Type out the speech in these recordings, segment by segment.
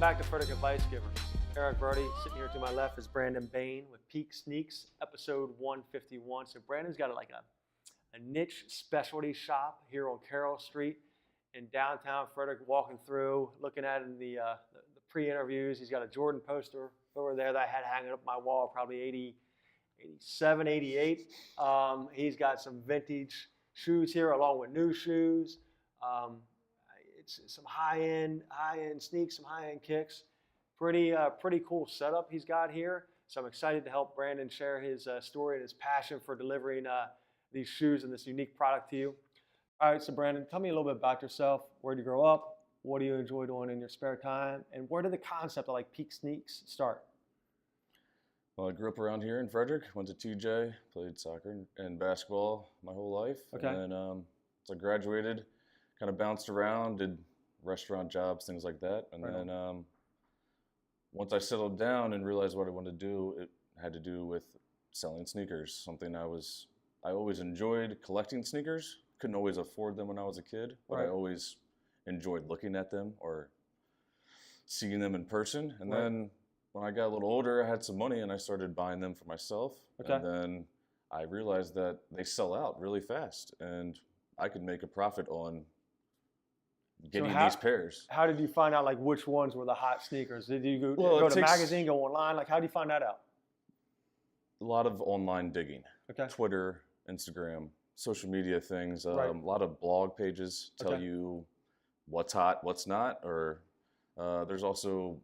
Welcome back to Frederick Advice Givers. Eric Verdi, sitting here to my left is Brandon Bane with Peak Sneaks, episode 151. So Brandon's got a niche specialty shop here on Carroll Street in downtown Frederick, walking through, looking at in the pre-interviews. He's got a Jordan poster over there that I had hanging up my wall, probably 87, 88. He's got some vintage shoes here along with new shoes. It's some high-end sneaks, some high-end kicks. Pretty cool setup he's got here. So I'm excited to help Brandon share his story and his passion for delivering these shoes and this unique product to you. All right, so Brandon, tell me a little bit about yourself. Where did you grow up? What do you enjoy doing in your spare time? And where did the concept of Peak Sneaks start? Well, I grew up around here in Frederick, went to TJ, played soccer and basketball my whole life. Okay. And then so I graduated, kind of bounced around, did restaurant jobs, things like that. And right then once I settled down and realized what I wanted to do, it had to do with selling sneakers, something I always enjoyed collecting sneakers. Couldn't always afford them when I was a kid, but right. I always enjoyed looking at them or seeing them in person. And right. then when I got a little older, I had some money and I started buying them for myself. Okay. And then I realized that they sell out really fast and I could make a profit on getting these pairs. How did you find out which ones were the hot sneakers? Did you go to a magazine, go online? How do you find that out? A lot of online digging. Okay. Twitter, Instagram, social media things. Right. A lot of blog pages tell you what's hot, what's not. Or there's also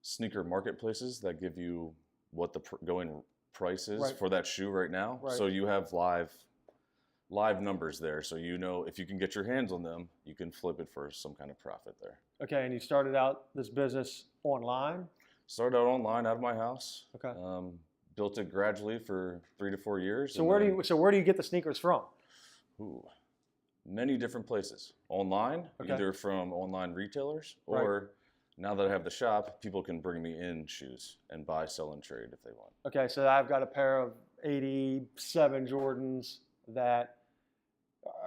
sneaker marketplaces that give you what the going price is for that shoe right now. Right. So you have live numbers there, so you know if you can get your hands on them, you can flip it for some kind of profit there. Okay, and you started out this business online? Started out online out of my house. Okay. Built it gradually for 3 to 4 years. So where do you get the sneakers from? Many different places. Online, either from online retailers or now that I have the shop, people can bring me in shoes and buy, sell, and trade if they want. Okay, so I've got a pair of 87 Jordans that.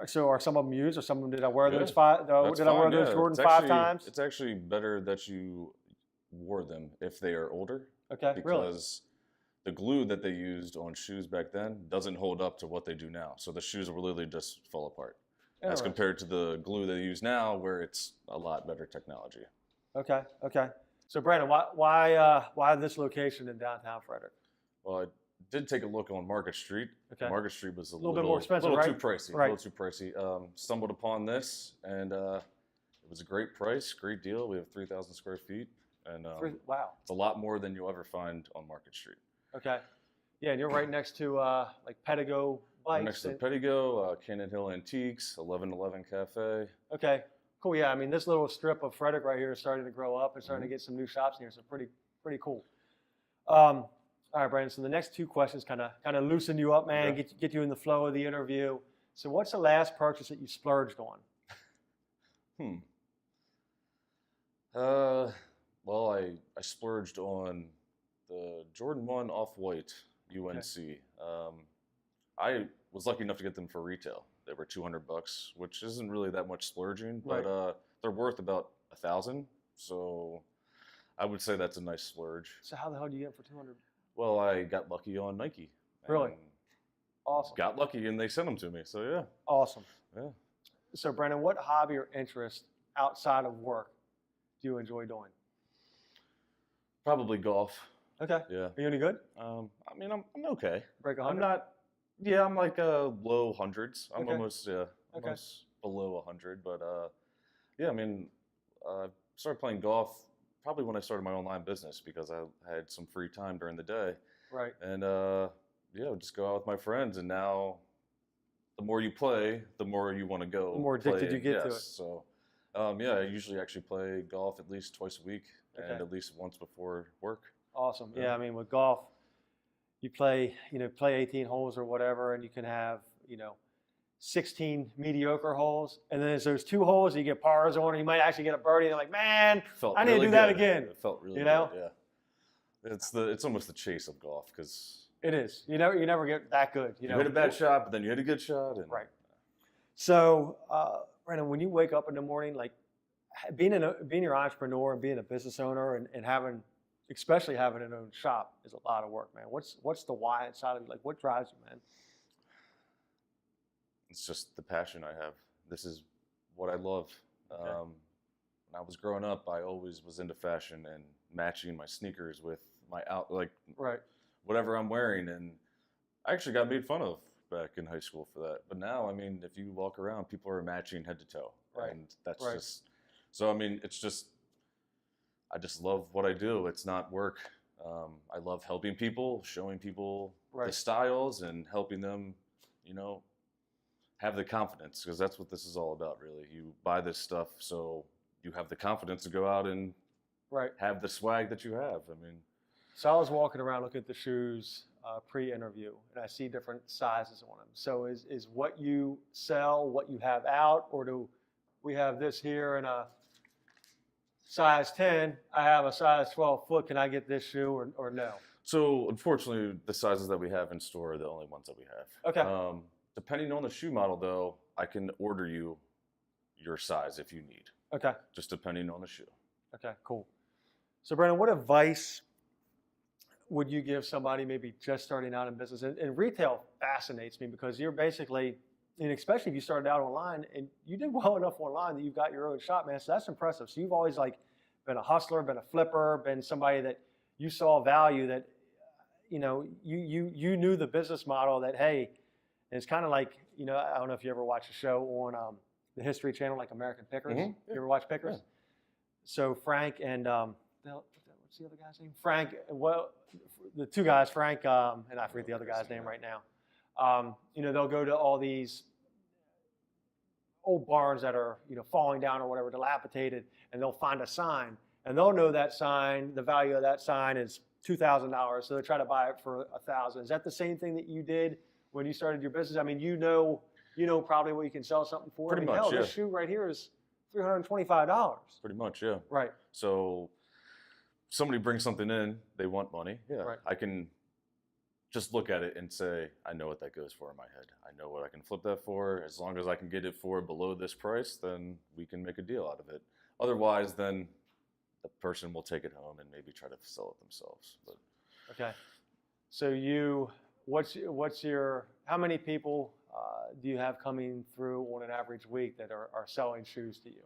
So are some of them used, or some of them did I wear those five? Did I wear those Jordans 5 times? It's actually better that you wore them if they are older. Okay, because the glue that they used on shoes back then doesn't hold up to what they do now. So the shoes will literally just fall apart as compared to the glue they use now, where it's a lot better technology. Okay. So Brandon, why this location in downtown Frederick? Well, I did take a look on Market Street. Okay. Market Street was a little bit more expensive, a little right? too pricey. Right. A little too pricey. Stumbled upon this, and it was a great price, great deal. We have 3,000 square feet, and wow, it's a lot more than you'll ever find on Market Street. Okay. Yeah, and you're right next to Pedigo Bikes. Next to Pedigo, Cannon Hill Antiques, 1111 Cafe. Okay. Cool. Yeah, I mean this little strip of Frederick right here is starting to grow up and starting to get some new shops in here. So pretty cool. All right, Brandon, so the next 2 questions kind of loosen you up, man, get you in the flow of the interview. So what's the last purchase that you splurged on? Well, I splurged on the Jordan 1 Off-White UNC. Okay. I was lucky enough to get them for retail. They were $200, which isn't really that much splurging, but they're worth about $1,000. So I would say that's a nice splurge. So how the hell do you get them for $200? Well, I got lucky on Nike. Really? Awesome. Got lucky and they sent them to me, so yeah. Awesome. Yeah. So Brandon, what hobby or interest outside of work do you enjoy doing? Probably golf. Okay. Yeah. Are you any good? I mean, I'm okay. Break 100? I'm not. Yeah, I'm like low hundreds. I'm Okay. almost below 100. But yeah, I mean, I started playing golf probably when I started my online business because I had some free time during the day. Right. And just go out with my friends. And now, the more you play, the more you want to go. The more addicted you get to it. So, I usually actually play golf at least twice a week and at least once before work. Awesome. Yeah, I mean with golf, you play 18 holes or whatever, and you can have 16 mediocre holes, and then there's those 2 holes you get pars on, and you might actually get a birdie. And you're like, man, I need to do that again. It felt really good. Yeah. It's almost the chase of golf because it is. You never get that good. You hit a bad shot, but then you hit a good shot. Right. So, Brandon, when you wake up in the morning, being your entrepreneur and being a business owner and having, especially having an own shop is a lot of work, man. What's the why inside of you? Like, what drives you, man? It's just the passion I have. This is what I love. Okay. When I was growing up, I always was into fashion and matching my sneakers with my Right. whatever I'm wearing. And I actually got made fun of back in high school for that. But now, I mean, if you walk around, people are matching head to toe. Right. And that's Right. just, so I mean, it's just, I just love what I do. It's not work. I love helping people, showing people Right. the styles and helping them, have the confidence, because that's what this is all about, really. You buy this stuff so you have the confidence to go out and Right. have the swag that you have. I mean, So I was walking around looking at the shoes pre-interview, and I see different sizes on them. So is what you sell what you have out, or do we have this here in a size 10? I have a size 12 foot. Can I get this shoe or no? so unfortunately, the sizes that we have in store are the only ones that we have. Okay. Depending on the shoe model, though, I can order you your size if you need, Okay. just depending on the shoe. Okay. Cool. So Brandon, what advice would you give somebody maybe just starting out in business? And retail fascinates me because you're basically, and especially if you started out online and you did well enough online that you've got your own shop, man. So that's impressive. So you've always like been a hustler, been a flipper, been somebody that you saw value, that you knew the business model, that hey, it's kind of like, I don't know if you ever watch a show on the History Channel, like American Pickers. Mm-hmm. You ever watch Pickers? Yeah. So Frank and what's the other guy's name? Frank. Well, the two guys, Frank, and I forget the other guy's name right now. They'll go to all these old barns that are falling down or whatever, dilapidated, and they'll find a sign, and they'll know that sign, the value of that sign is $2,000, so they try to buy it for $1,000. Is that the same thing that you did when you started your business? I mean, you know probably what you can sell something for. Pretty much, hell, yeah. This shoe right here is $325. Pretty much, yeah. Right. So somebody brings something in, they want money. Yeah. Right. I can just look at it and say, I know what that goes for in my head. I know what I can flip that for. As long as I can get it for below this price, then we can make a deal out of it. Otherwise, then the person will take it home and maybe try to sell it themselves. But Okay. So how many people do you have coming through on an average week that are selling shoes to you?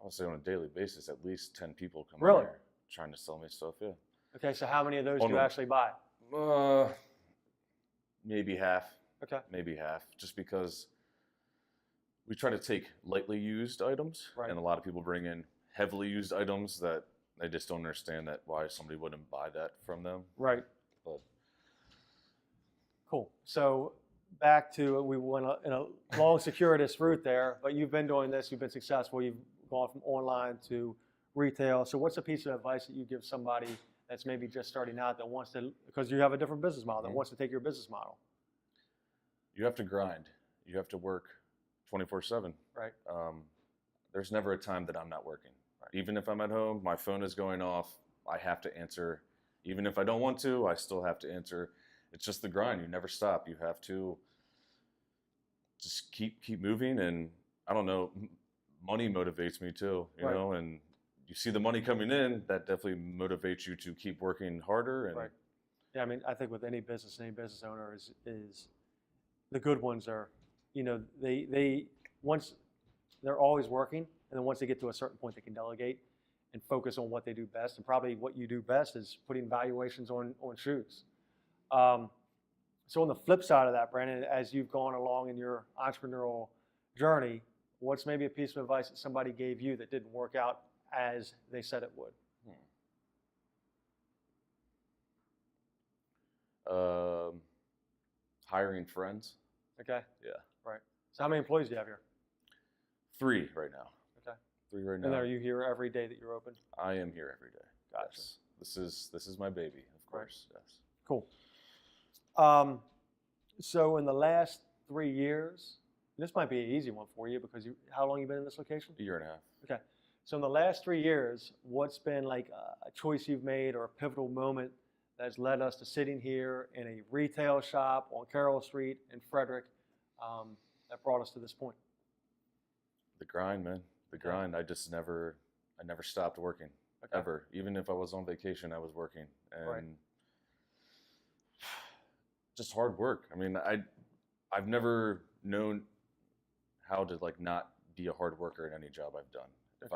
I'll say on a daily basis, at least 10 people come Really? in here trying to sell me stuff, yeah. Okay, so how many of those do you actually buy? Maybe half. Okay. Maybe half, just because we try to take lightly used items, Right. and a lot of people bring in heavily used items that they just don't understand that why somebody wouldn't buy that from them. Right. But Cool. So back to, we went in a long circuitous route there, but you've been doing this, you've been successful, you've gone from online to retail. So what's a piece of advice that you give somebody that's maybe just starting out that wants to, because you have a different business model, that wants to take your business model? you have to grind. You have to work 24/7. Right. There's never a time that I'm not working. Right. Even if I'm at home, my phone is going off. I have to answer. Even if I don't want to, I still have to answer. It's just the grind. You never stop. You have to just keep moving. And I don't know, money motivates me too, you Right. know, and you see the money coming in, that definitely motivates you to keep working harder. And Right. Yeah, I mean, I think with any business owner is the good ones are, they once they're always working, and then once they get to a certain point, they can delegate and focus on what they do best. And probably what you do best is putting valuations on shoes. So on the flip side of that, Brandon, as you've gone along in your entrepreneurial journey, what's maybe a piece of advice that somebody gave you that didn't work out as they said it would? Hiring friends. Okay. Yeah. Right. So how many employees do you have here? 3 right now. Okay. 3 right now. And are you here every day that you're open? I am here every day. Gotcha. Yes. This is my baby, of course. Right. Yes. Cool. So in the last 3 years, this might be an easy one for you because how long you been in this location? 1.5 years. Okay. So in the last 3 years, what's been like a choice you've made or a pivotal moment that's led us to sitting here in a retail shop on Carroll Street in Frederick that brought us to this point? The grind, man. The grind. I never stopped working ever. Even if I was on vacation, I was working, and just hard work. I mean, I've never known how to like not be a hard worker in any job I've done. If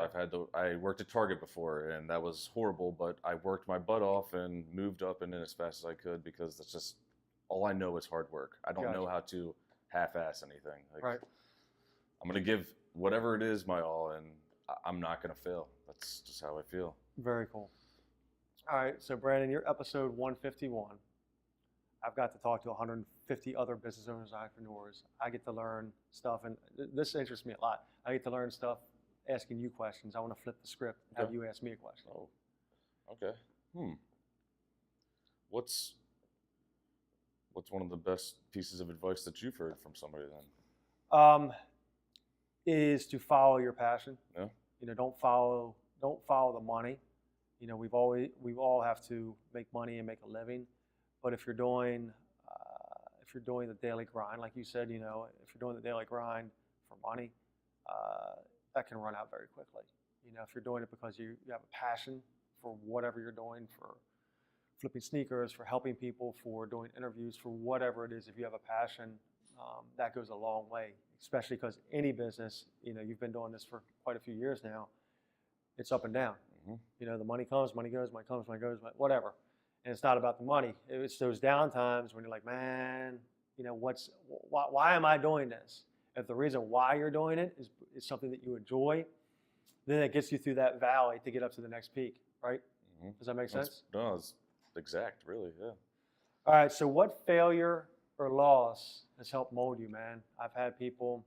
I worked at Target before, and that was horrible, but I worked my butt off and moved up and in as fast as I could, because that's just all I know is hard work. I don't know how to half-ass anything. Like, I'm gonna give whatever it is my all, and I'm not gonna fail. That's just how I feel. Very cool. All right, so Brandon, you're episode 151. I've got to talk to 150 other business owners and entrepreneurs. I get to learn stuff, and this interests me a lot. I get to learn stuff asking you questions. I want to flip the script and have you ask me a question. Oh, okay. What's one of the best pieces of advice that you've heard from somebody then? Is to follow your passion. Yeah. You know, don't follow the money. You know, we all have to make money and make a living. But if you're doing the daily grind, like you said, you know, if you're doing the daily grind for money, that can run out very quickly. You know, if you're doing it because you have a passion for whatever you're doing, for flipping sneakers, for helping people, for doing interviews, for whatever it is, if you have a passion, that goes a long way, especially because any business, you know, you've been doing this for quite a few years now, it's up and down. You know, the money comes, money goes, money comes, money goes, whatever. And it's not about the money. It's those down times when you're like, man, you know, why am I doing this? If the reason why you're doing it is something that you enjoy, then it gets you through that valley to get up to the next peak, right? Does that make sense? No, it's exact, really, yeah. All right, so what failure or loss has helped mold you, man? I've had people,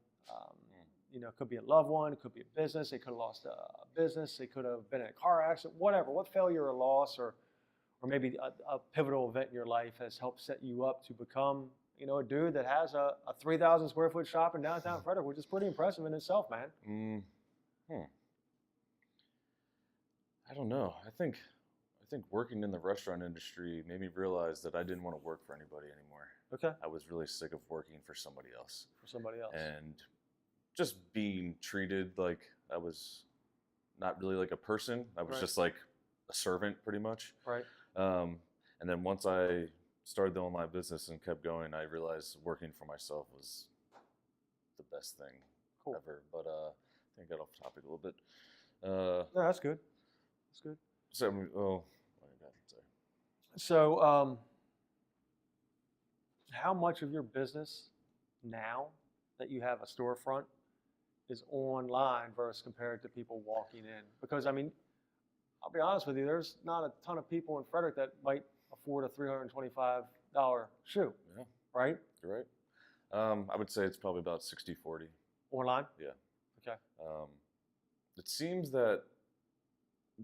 you know, it could be a loved one, it could be a business, they could have lost a business, they could have been in a car accident, whatever. What failure or loss or maybe a pivotal event in your life has helped set you up to become, you know, a dude that has a 3,000 square foot shop in downtown Frederick, which is pretty impressive in itself, man. I don't know. I think working in the restaurant industry made me realize that I didn't want to work for anybody anymore. Okay. I was really sick of working for somebody else. And just being treated like I was not really like a person. I was just like a servant, pretty much. Right. And then once I started the online business and kept going, I realized working for myself was the best thing ever. But I think I got off topic a little bit. No, that's good. That's good. So, what did I say? So, how much of your business now that you have a storefront is online versus compared to people walking in? Because, I mean, I'll be honest with you, there's not a ton of people in Frederick that might afford a $325 shoe, right? You're right. I would say it's probably about 60-40. Online? Yeah. Okay. It seems that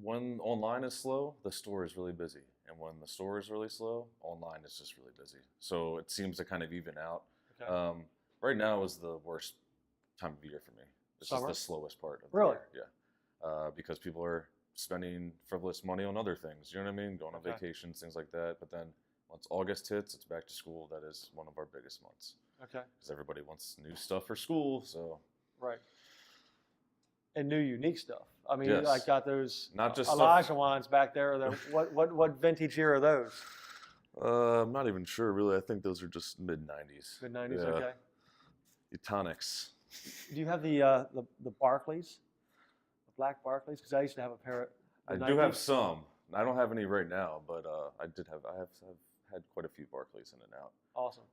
when online is slow, the store is really busy. And when the store is really slow, online is just really busy. So it seems to kind of even out. Okay. Right now is the worst time of year for me. It's Summer? just the slowest part of the Really? year. Yeah. Because people are spending frivolous money on other things. You know what I mean? Going on vacations, things like that. But then once August hits, it's back to school. That is one of our biggest months. Okay. Because everybody wants new stuff for school. So. Right. And new unique stuff. I mean, Yes. I got those Not just Elijah wines back there. What vintage year are those? I'm not even sure, really. I think those are just mid-90s. Mid-90s, okay. Etonics. Do you have the Barclays? The black Barclays? Because I used to have a pair of I do have some. I don't have any right now, but I have had quite a few Barclays in and out. Awesome.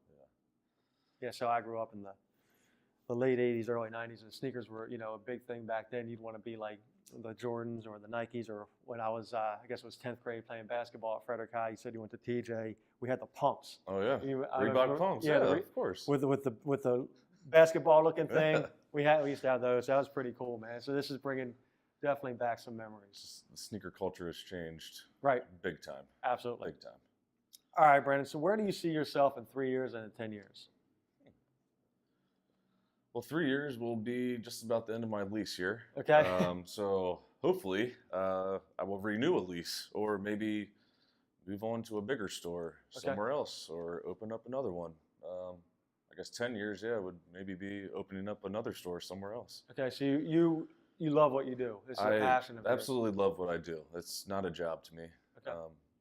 Yeah, so I grew up in the late 80s, early 90s, and sneakers were, you know, a big thing back then. You'd want to be like the Jordans or the Nikes, or when I was, I guess it was 10th grade playing basketball at Frederick High. You said you went to TJ. We had the pumps. Oh, yeah. I Reebok pumps, yeah, of course. With the basketball-looking thing. We used to have those. That was pretty cool, man. So this is bringing definitely back some memories. The sneaker culture has changed. Right. Big time. Absolutely. Big time. All right, Brandon. So where do you see yourself in 3 years and in 10 years? Well, 3 years will be just about the end of my lease here. Okay. So hopefully I will renew a lease, or maybe move on to a bigger store somewhere else, or open up another one. I guess 10 years, would maybe be opening up another store somewhere else. Okay, so you you love what you do. It's a passion of yours. Absolutely love what I do. It's not a job to me. Okay.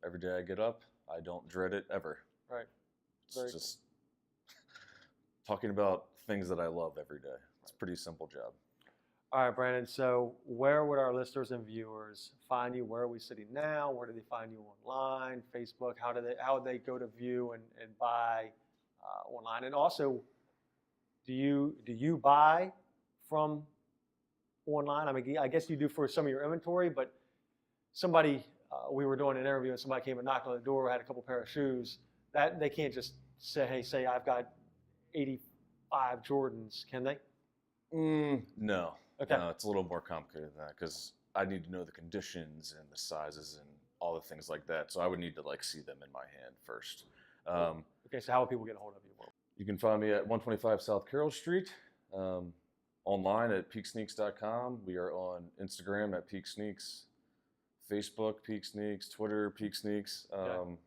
Every day I get up, I don't dread it ever. Right. It's just talking about things that I love every day. It's a pretty simple job. All right, Brandon. So where would our listeners and viewers find you? Where are we sitting now? Where do they find you online? Facebook? How would they go to view and buy online? And also, do you buy from online? I mean, I guess you do for some of your inventory, but somebody, we were doing an interview and somebody came and knocked on the door, had a couple pair of shoes. That they can't just say I've got 85 Jordans, can they? No. Okay. No, it's a little more complicated than that because I need to know the conditions and the sizes and all the things like that. So I would need to see them in my hand first. Okay, so how would people get a hold of you? You can find me at 125 South Carroll Street, online at peaksneaks.com. We are on Instagram at Peak Sneaks, Facebook Peak Sneaks, Twitter Peak Sneaks. Okay.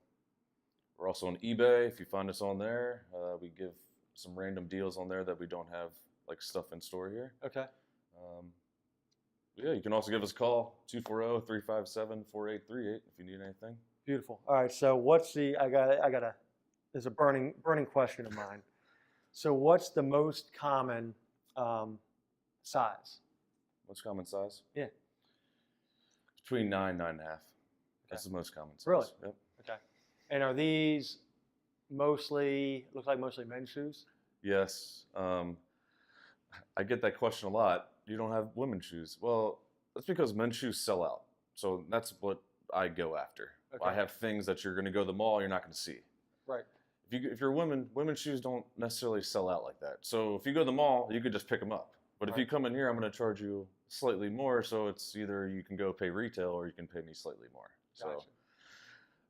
We're also on eBay. If you find us on there, we give some random deals on there that we don't have stuff in store here. Okay. Yeah, you can also give us a call, 240-357-4838 if you need anything. Beautiful. All right. So there's a burning question of mine. So what's the most common size? Most common size? Yeah. Between 9 and 9.5. Okay. That's the most common size. Really? Yep. Okay. And are these look like mostly men's shoes? Yes. I get that question a lot. You don't have women's shoes. Well, that's because men's shoes sell out. So that's what I go after. Okay. I have things that you're going to go to the mall, you're not going to see. Right. If you're a woman, women's shoes don't necessarily sell out like that. So if you go to the mall, you could just pick them up. But if you come in here, I'm going to charge you slightly more. So it's either you can go pay retail or you can pay me slightly more. Gotcha. So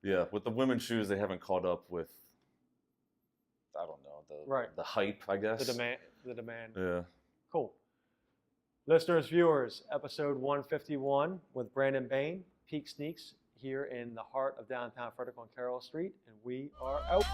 yeah, with the women's shoes, they haven't caught up with, I don't know, the hype, I guess. The demand. Yeah. Cool. Listeners, viewers, episode 151 with Brandon Bane, Peak Sneaks, here in the heart of downtown Frederick on Carroll Street, and we are out.